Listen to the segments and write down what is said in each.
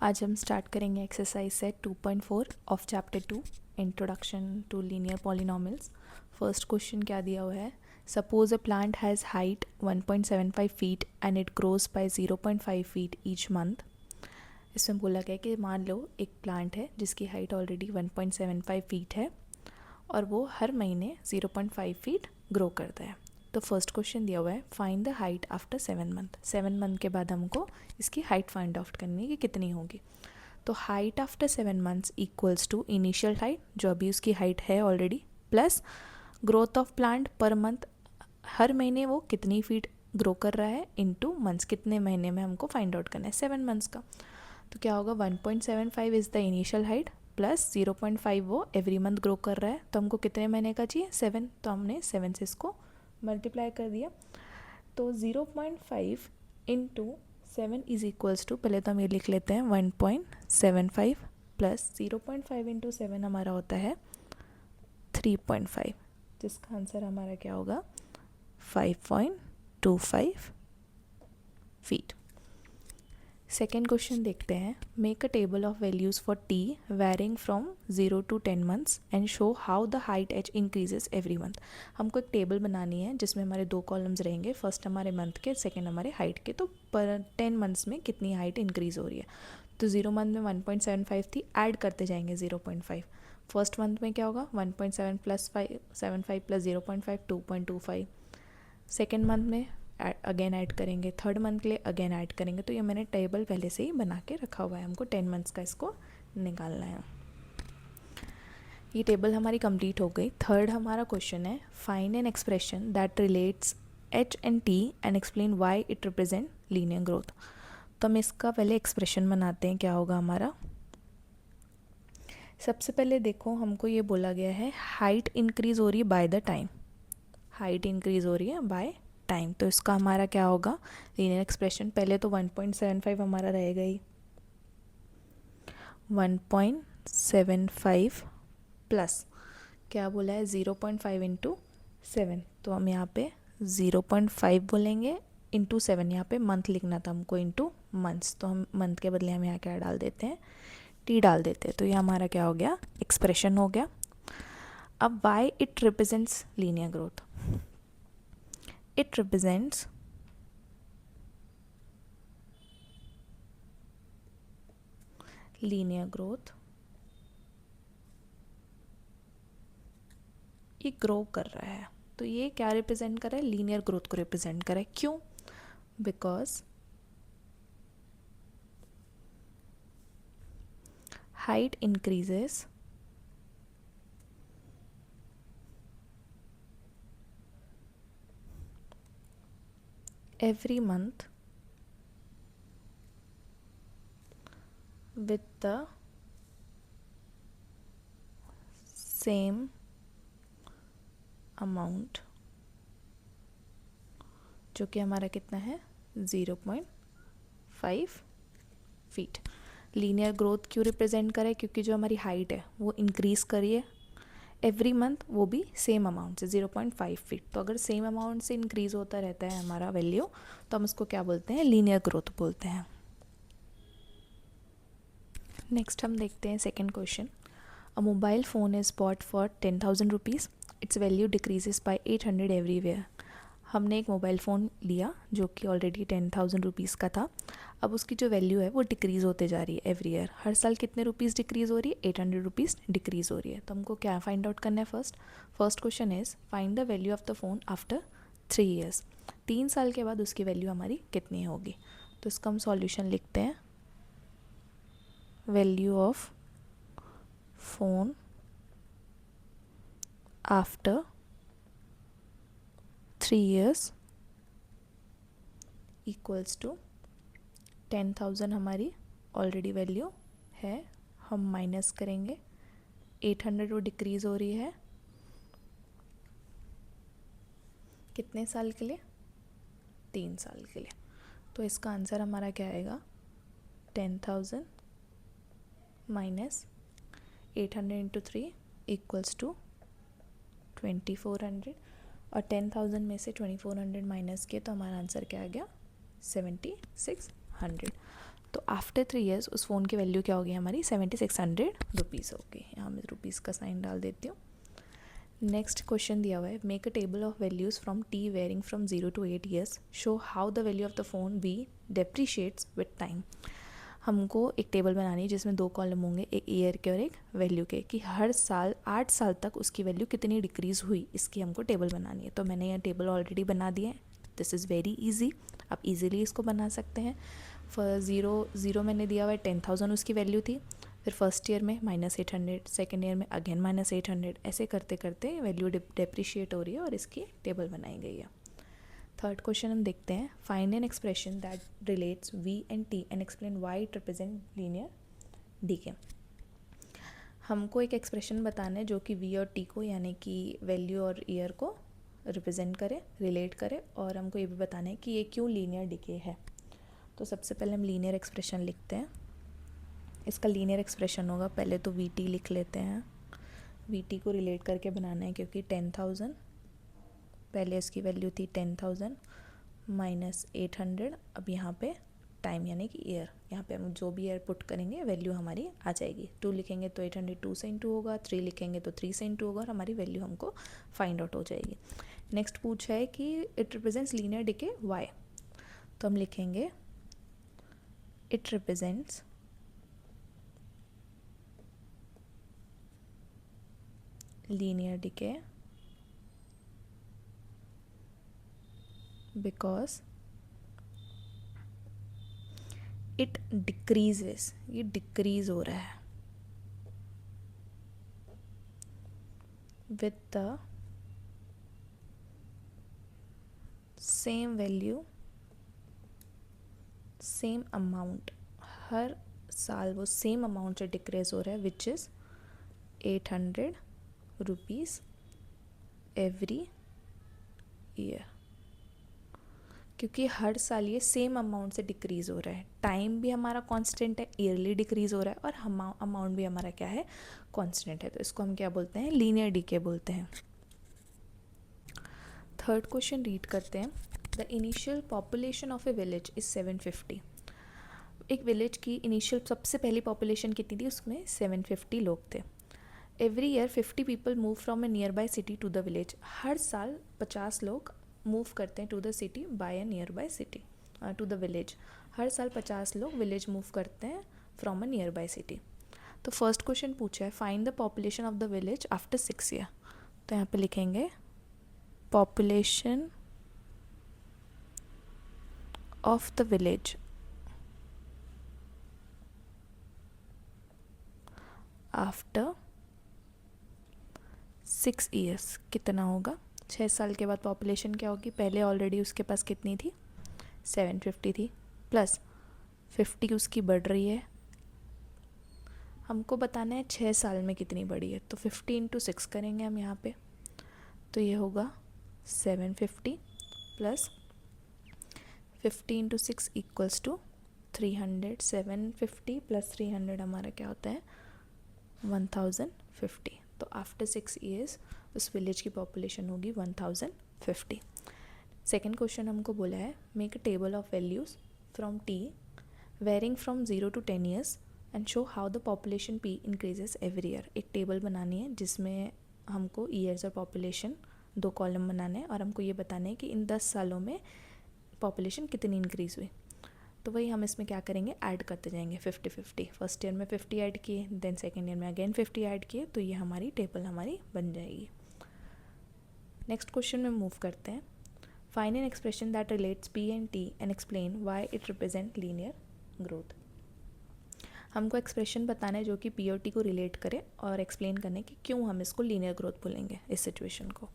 आज हम स्टार्ट करेंगे exercise set 2.4 of chapter 2 introduction to linear polynomials. First question क्या दिया हुआ है, suppose a plant has height 1.75 feet and it grows by 0.5 feet each month. इसमें बोला गया कि मान लो एक प्लांट है जिसकी हाइट ऑलरेडी 1.75 फीट है और वो हर महीने 0.5 फीट ग्रो करता है। तो फर्स्ट क्वेश्चन दिया हुआ है, find the height after 7 month. 7 month के बाद हमको इसकी हाइट फाइंड आउट करनी है कि कितनी होगी। तो height after 7 months equals to initial height जो अभी उसकी हाइट है already, plus growth of plant per month, हर महीने वो कितनी फीट ग्रो कर रहा है, इनटू मंथ्स, कितने महीने में हमको फाइंड आउट करना है 7 मंथ्स का। तो क्या होगा, 1.75 is the initial height plus 0.5 वो एवरी मंथ ग्रो कर रहा है। तो हमको कितने महीने का चाहिए, 7। तो हमने 7 से इसको मल्टीप्लाई कर दिया। तो 0.5 इंटू 7 इज इक्वल्स टू, पहले तो हम ये लिख लेते हैं 1.75 प्लस 0.5 इंटू 7 हमारा होता है 3.5, जिसका आंसर हमारा क्या होगा 5.25 फीट। सेकेंड क्वेश्चन देखते हैं, make a table of values for T varying from 0 to 10 months and show how the height as increases every month. हमको एक टेबल बनानी है जिसमें हमारे 2 कॉलम्स रहेंगे, फर्स्ट हमारे मंथ के, सेकेंड हमारे हाइट के। तो पर 10 मंथ्स में कितनी हाइट इंक्रीज़ हो रही है। तो 0 मंथ में 1.75 थी, ऐड करते जाएंगे 0.5। फर्स्ट मंथ में क्या होगा 1.7 प्लस 5.75 प्लस 0.5 2.25। सेकेंड मंथ में अगेन ऐड करेंगे, थर्ड मंथ के लिए अगेन ऐड करेंगे। तो ये मैंने टेबल पहले से ही बना के रखा हुआ है, हमको 10 मंथ्स का इसको निकालना है। ये टेबल हमारी कंप्लीट हो गई। थर्ड हमारा क्वेश्चन है, find an expression that relates H and T and explain why it represent linear growth. तो हम इसका पहले एक्सप्रेशन बनाते हैं, क्या होगा हमारा। सबसे पहले देखो, हमको ये बोला गया है हाइट इंक्रीज हो रही है by the time, height increase हो रही है बाय टाइम। तो इसका हमारा क्या होगा लीनियर एक्सप्रेशन, पहले तो 1.75 हमारा रहेगा ही, 1.75 प्लस क्या बोला है 0.5 इंटू 7। तो हम यहाँ पे 0.5 बोलेंगे इंटू 7, यहाँ पे मंथ लिखना था हमको इंटू मंथ्स, तो हम मंथ के बदले हम यहाँ क्या डाल देते हैं, टी डाल देते हैं। तो ये हमारा क्या हो गया, एक्सप्रेशन हो गया। अब Y it represents linear growth, it represents linear growth। ये ग्रो कर रहा है, तो ये क्या रिप्रेजेंट कर रहा है, लीनियर ग्रोथ को रिप्रेजेंट कर रहा है। क्यों, because height increases every month with the same amount, जो कि हमारा कितना है 0.5 फीट। लीनियर ग्रोथ क्यों रिप्रेजेंट करे, क्योंकि जो हमारी हाइट है वो इंक्रीज़ करिए एवरी मंथ, वो भी सेम अमाउंट से 0.5 फीट। तो अगर सेम अमाउंट से इंक्रीज़ होता रहता है हमारा वैल्यू, तो हम उसको क्या बोलते हैं, लीनियर ग्रोथ बोलते हैं। नेक्स्ट हम देखते हैं second question, a mobile phone is bought for 10,000 rupees, its value decreases by 800 everywhere. हमने एक मोबाइल फ़ोन लिया जो कि ऑलरेडी 10,000 रुपीज़ का था, अब उसकी जो वैल्यू है वो डिक्रीज़ होते जा रही है एवरी ईयर। हर साल कितने रुपीज़ डिक्रीज़ हो रही है, 800 रुपीज़ डिक्रीज़ हो रही है। तो हमको क्या फाइंड आउट करना है, first question is find the value of the phone after 3 years. 3 साल के बाद उसकी वैल्यू हमारी कितनी होगी। तो इसका हम सॉल्यूशन लिखते हैं, value of phone after 3 years equals to 10,000 हमारी ऑलरेडी वैल्यू है, हम माइनस करेंगे 800 वो डिक्रीज़ हो रही है कितने साल के लिए, 3 साल के लिए। तो इसका आंसर हमारा क्या आएगा, 10,000 माइनस 800 इंटू 3 इक्वल्स टू 2400, और 10,000 में से 2400 माइनस किए तो हमारा आंसर क्या आ गया 7600। तो आफ्टर 3 ईयर्स उस फ़ोन की वैल्यू क्या होगी हमारी 7600 रुपीज़ होगी। यहाँ मैं रुपीज़ का साइन डाल देती हूँ। नेक्स्ट क्वेश्चन दिया हुआ है, make a table of values from T varying from 0 to 8 years, show how the value of the phone V depreciates with time. हमको एक टेबल बनानी है जिसमें 2 कॉलम होंगे, एक ईयर के और एक वैल्यू के, कि हर साल 8 साल तक उसकी वैल्यू कितनी डिक्रीज़ हुई, इसकी हमको टेबल बनानी है। तो मैंने यह टेबल ऑलरेडी बना दिया है। दिस इज़ वेरी ईजी, आप इजीली इसको बना सकते हैं। ज़ीरो मैंने दिया हुआ है 10,000 उसकी वैल्यू थी, फिर फर्स्ट ईयर में -800, सेकेंड ईयर में अगेन -800, ऐसे करते करते वैल्यू डेप्रिशिएट हो रही है और इसकी टेबल बनाई गई है। थर्ड क्वेश्चन हम देखते हैं, find an expression that relates V and T and explain why it represent linear decay. हमको एक एक्सप्रेशन बताना है जो कि वी और टी को, यानी कि वैल्यू और ईयर को रिप्रेजेंट करे, रिलेट करे, और हमको ये भी बताना है कि ये क्यों लीनियर डीके है। तो सबसे पहले हम लीनियर एक्सप्रेशन लिखते हैं। इसका लीनियर एक्सप्रेशन होगा, पहले तो वी टी लिख लेते हैं। वी टी को रिलेट करके बनाना है क्योंकि 10,000 पहले इसकी वैल्यू थी 10,000 -800, अब यहाँ पे टाइम यानी कि ईयर, यहाँ पे हम जो भी ईयर पुट करेंगे वैल्यू हमारी आ जाएगी। 2 लिखेंगे तो 800 2 से इंटू होगा, 3 लिखेंगे तो 3 से इंटू होगा और हमारी वैल्यू हमको फाइंड आउट हो जाएगी। नेक्स्ट पूछा है कि it represents linear decay why, तो हम लिखेंगे it represents linear decay because it decreases, ये डिक्रीज हो रहा है with the same value same amount, हर साल वो सेम अमाउंट से डिक्रीज हो रहा है, which is 800 rupees every year, क्योंकि हर साल ये सेम अमाउंट से डिक्रीज़ हो रहा है। टाइम भी हमारा कांस्टेंट है, ईयरली डिक्रीज़ हो रहा है, और अमाउंट भी हमारा क्या है, कांस्टेंट है। तो इसको हम क्या बोलते हैं, लीनियर डीके बोलते हैं। थर्ड क्वेश्चन रीड करते हैं, the initial population of A village is 750। एक विलेज की इनिशियल सबसे पहली पॉपुलेशन कितनी थी, उसमें 750 लोग थे। Every year 50 people move from a nearby city to the village, हर साल 50 लोग मूव करते हैं to the city by a nearby city, to the village, हर साल 50 लोग विलेज मूव करते हैं from a nearby city. तो फर्स्ट क्वेश्चन पूछा है, find the population of the village after 6 year. तो यहाँ पे लिखेंगे population of the village after 6 years, कितना होगा, 6 साल के बाद पॉपुलेशन क्या होगी, पहले ऑलरेडी उसके पास कितनी थी, 750 थी, प्लस 50 उसकी बढ़ रही है, हमको बताना है 6 साल में कितनी बढ़ी है। तो 50 इंटू 6 करेंगे हम यहाँ पे, तो ये होगा 750 plus 50 into 6 equals to 300, 750 plus 300 हमारा क्या होता है, 1050। तो आफ्टर 6 ईयर्स उस विलेज की पॉपुलेशन होगी 1050। सेकेंड क्वेश्चन हमको बोला है, make a table of values from T varying from 0 to 10 years and show how the population P increases every year. एक टेबल बनानी है जिसमें हमको ईयर्स और पॉपुलेशन 2 कॉलम बनाने हैं, और हमको ये बताना है कि इन 10 सालों में पॉपुलेशन कितनी इंक्रीज़ हुई। तो वही हम इसमें क्या करेंगे, ऐड करते जाएंगे 50-50। फर्स्ट ईयर में 50 ऐड किए, देन सेकेंड ईयर में अगेन 50 ऐड किए, तो ये हमारी टेबल हमारी बन जाएगी। नेक्स्ट क्वेश्चन में मूव करते हैं, find an expression that relates P and T and explain why it represent linear growth. हमको एक्सप्रेशन बताना है जो कि पी और टी को रिलेट करे और एक्सप्लेन करने कि क्यों हम इसको लीनियर ग्रोथ बोलेंगे इस सिचुएशन को।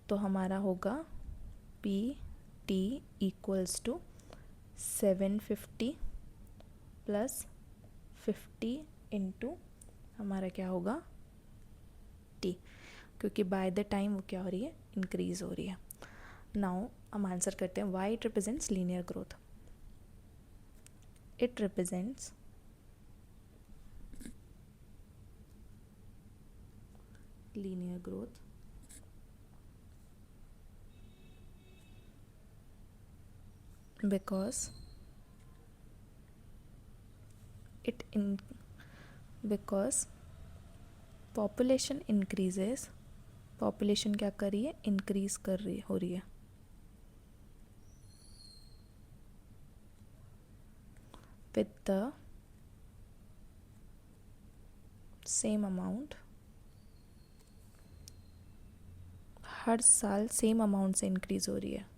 तो हमारा होगा P T equals to 750 plus 50 into हमारा क्या होगा, टी, क्योंकि बाय द टाइम वो क्या हो रही है, इंक्रीज हो रही है। नाउ हम आंसर करते हैं, Y it represents linear growth. It represents linear growth because it in because population increases, population क्या कर रही है, इंक्रीज कर रही हो रही है, विद द सेम अमाउंट, हर साल सेम अमाउंट से इंक्रीज हो रही है,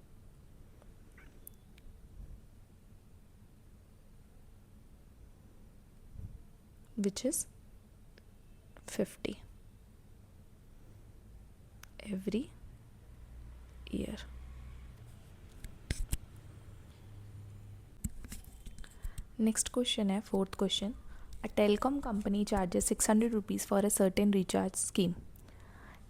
which is 50 every year. Next question है, fourth question. A telecom company charges 600 rupees for a certain recharge scheme.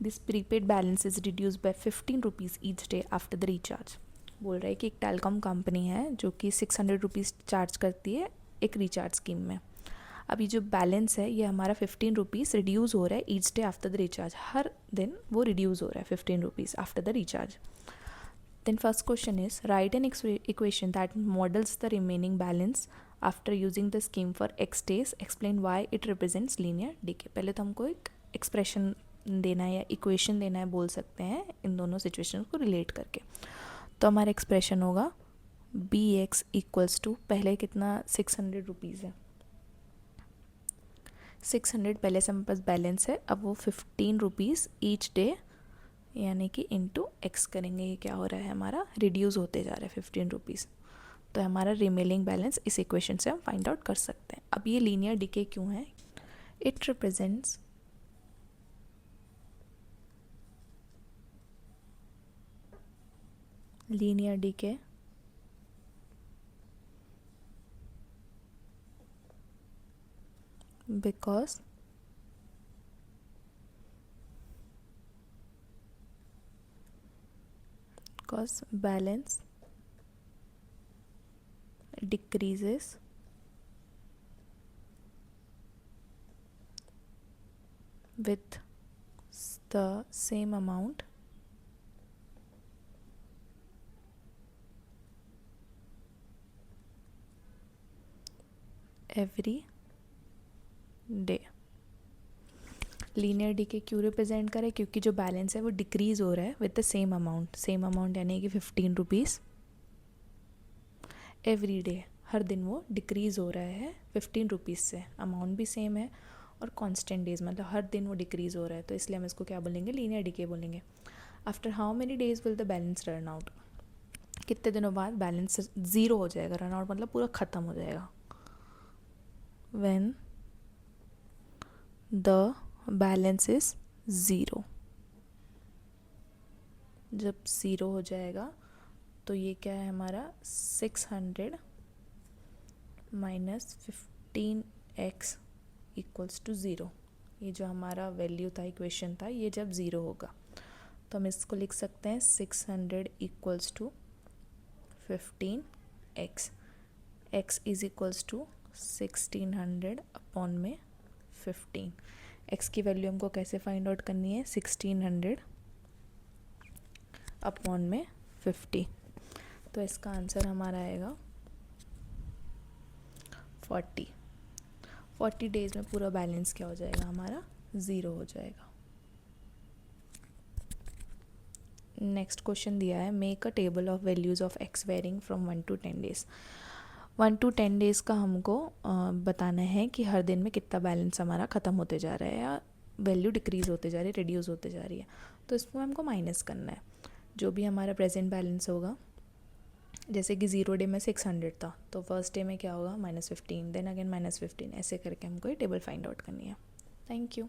This prepaid balance is reduced by 15 rupees each day after the recharge. बोल रहा है कि एक telecom company है जो कि 600 rupees charge करती है एक रिचार्ज स्कीम में. अभी जो बैलेंस है ये हमारा 15 रुपीज़ रिड्यूस हो रहा है each day after the recharge, हर दिन वो रिड्यूस हो रहा है 15 rupees after the recharge. Then first question is write an equation that models the remaining balance after using the scheme for X days, explain why it represents linear decay. पहले तो हमको एक एक्सप्रेशन देना है या इक्वेशन देना है बोल सकते हैं इन दोनों सिचुएशन को रिलेट करके. तो हमारा एक्सप्रेशन होगा बी एक्स इक्वल्स टू, पहले कितना 600 रुपीज़ है, 600 पहले से हमारे पास बैलेंस है, अब वो 15 रुपीज़ ईच डे यानी कि इंटू एक्स करेंगे. ये क्या हो रहा है हमारा, रिड्यूस होते जा रहा है 15 रुपीज़. तो हमारा रिमेनिंग बैलेंस इस इक्वेशन से हम फाइंड आउट कर सकते हैं. अब ये लीनियर डीके क्यों है, it represents linear decay because balance decreases with the same amount every day. Linear decay क्यों रिप्रेजेंट करें, क्योंकि जो बैलेंस है वो डिक्रीज़ हो रहा है with the same amount, same amount यानी कि 15 रुपीज़ एवरी डे, हर दिन वो डिक्रीज़ हो रहा है 15 रुपीज़ से, अमाउंट भी सेम है और कांस्टेंट डेज, मतलब हर दिन वो डिक्रीज़ हो रहा है, तो इसलिए हम इसको क्या बोलेंगे, लीनियर डीके बोलेंगे. After how many days will the balance run out, कितने दिनों बाद बैलेंस ज़ीरो हो जाएगा, रन आउट मतलब पूरा ख़त्म हो जाएगा. When the balance is zero, जब ज़ीरो हो जाएगा तो ये क्या है हमारा 600 minus 15x equals to zero. ये जो हमारा वैल्यू था, इक्वेशन था, ये जब ज़ीरो होगा तो हम इसको लिख सकते हैं 600 equals to 15x, x is equals to 1600 upon में 15. x की वैल्यू हमको कैसे फाइंड आउट करनी है, 1600 अपॉन में 50. तो इसका आंसर हमारा आएगा 40 डेज में पूरा बैलेंस क्या हो जाएगा हमारा, ज़ीरो हो जाएगा. नेक्स्ट क्वेश्चन दिया है make a table of values of X varying from 1 to 10 days. 1 to 10 days का हमको बताना है कि हर दिन में कितना बैलेंस हमारा ख़त्म होते जा रहा है या वैल्यू डिक्रीज़ होते जा रही है, रिड्यूस होते जा रही है. तो इसको हमको माइनस करना है. जो भी हमारा प्रेजेंट बैलेंस होगा, जैसे कि 0 डे में 600 था तो फर्स्ट डे में क्या होगा, -15, देन अगेन -15, ऐसे करके हमको ये टेबल फाइंड आउट करनी है. Thank you.